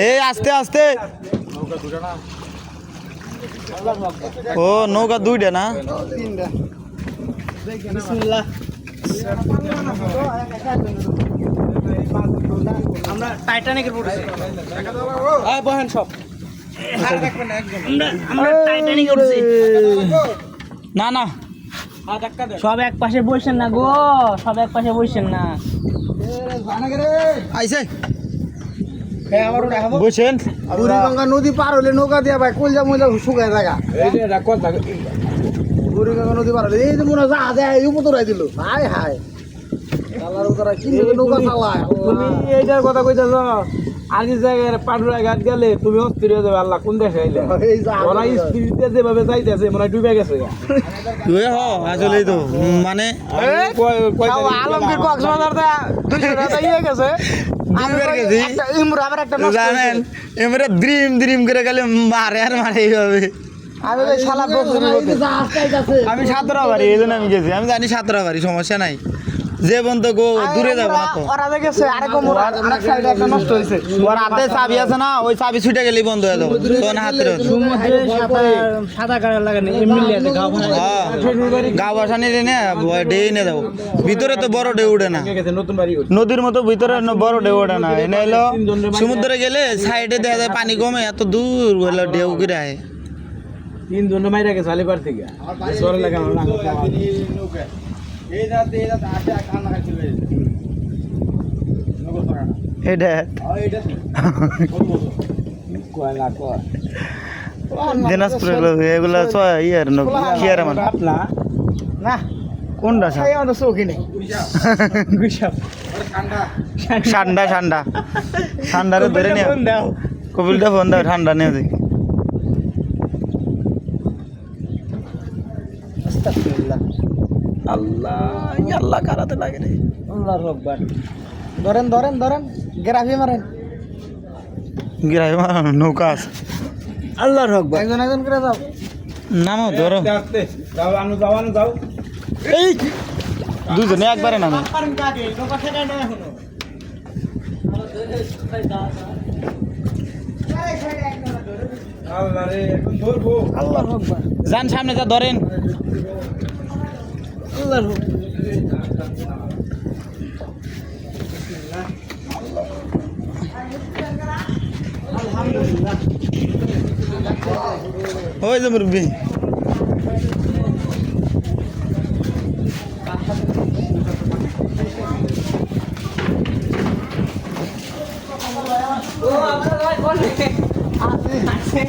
এই আস্তে আস্তে ও নৌকা দুইটা না আমরা টাইটানিকের পড়েছি বহেন সব আমরা টাইটানিকে উঠছি না না সব এক পাশে বসেন না গো সব এক পাশে বসেন না আইছে বসেন বুড়িগঙ্গা নদী পার হলে নৌকা দিয়া ভাই কলজা মজা শুকায় জায়গা বুড়িগঙ্গা নদী পার হলে এই যে মনে হয় জাহাজে এই উপতরাই দিল হায় হায় চালার উপতরা কি নৌকা চালায় তুমি এইটার কথা কইতেছ আগে জায়গায় পাটুরা ঘাট গেলে তুমি অস্থির হয়ে যাবে আল্লাহ কোন দেশে আইলে এই জাহাজ ওরা স্পিডে যেভাবে যাইতেছে মনে হয় ডুবে গেছে আসলেই তো মানে আলমগীর কক্সবাজার দা 200 টাকা ইয়ে গেছে আমার একটা জানেন এবারে দ্রিম দ্রিম করে গেলে মারে আর মারে এইভাবে আমি ওই শালা আমি সাঁতরাবাড়ি এই জন্য আমি গেছি আমি জানি সাঁতরাবাড়ি সমস্যা নাই যে বন্ধু গো দূরে যাবো না তো ওরা দেখেছে আরেকম আরেক সাইডে একটা নষ্ট হয়েছে ওর হাতে চাবি আছে না ওই চাবি ছুটে গেলেই বন্ধ হয়ে যাবো তখন হাতে সমুদ্রে সাদা কাটার লাগে না এমনি আছে গাও গা বাসা নিলে না ডে নিয়ে যাবো ভিতরে তো বড় ডে উঠে না নতুন বাড়ি নদীর মতো ভিতরে বড় ঢেউ ওঠে না এনে এলো সমুদ্রে গেলে সাইডে দেখা যায় পানি কমে এত দূর হলো ঢেউ করে আয় 3 জন মাইরা গেছে আলিপার থেকে সরে লাগা এটা দিনাজপুর এগুলা ইয়ার কি আর মানে না কোনটা এই আমাদের চৌকি নেই ঠান্ডা ঠান্ডা ঠান্ডারে ধরে নিয়ে কপিলটা ফোন দাও ঠান্ডা নিয়ে দেখি আল্লাহ আল্লাহ কারাতে লাগে রে আল্লাহর আকবার ধরেন ধরেন ধরেন গ্রাফি মারেন গিরাই নৌকা আছে আল্লাহর আকবার একজন একজন করে যাও নামো ধরো যাও আনু যাও এই দুজনে একবারে নামে আল্লাহ রে এখন ধরবো আল্লাহর আকবার যান সামনে যা ধরেন আল্লাহর ওই যে মুরব্বী ও আপনারা ভাই বলে আছে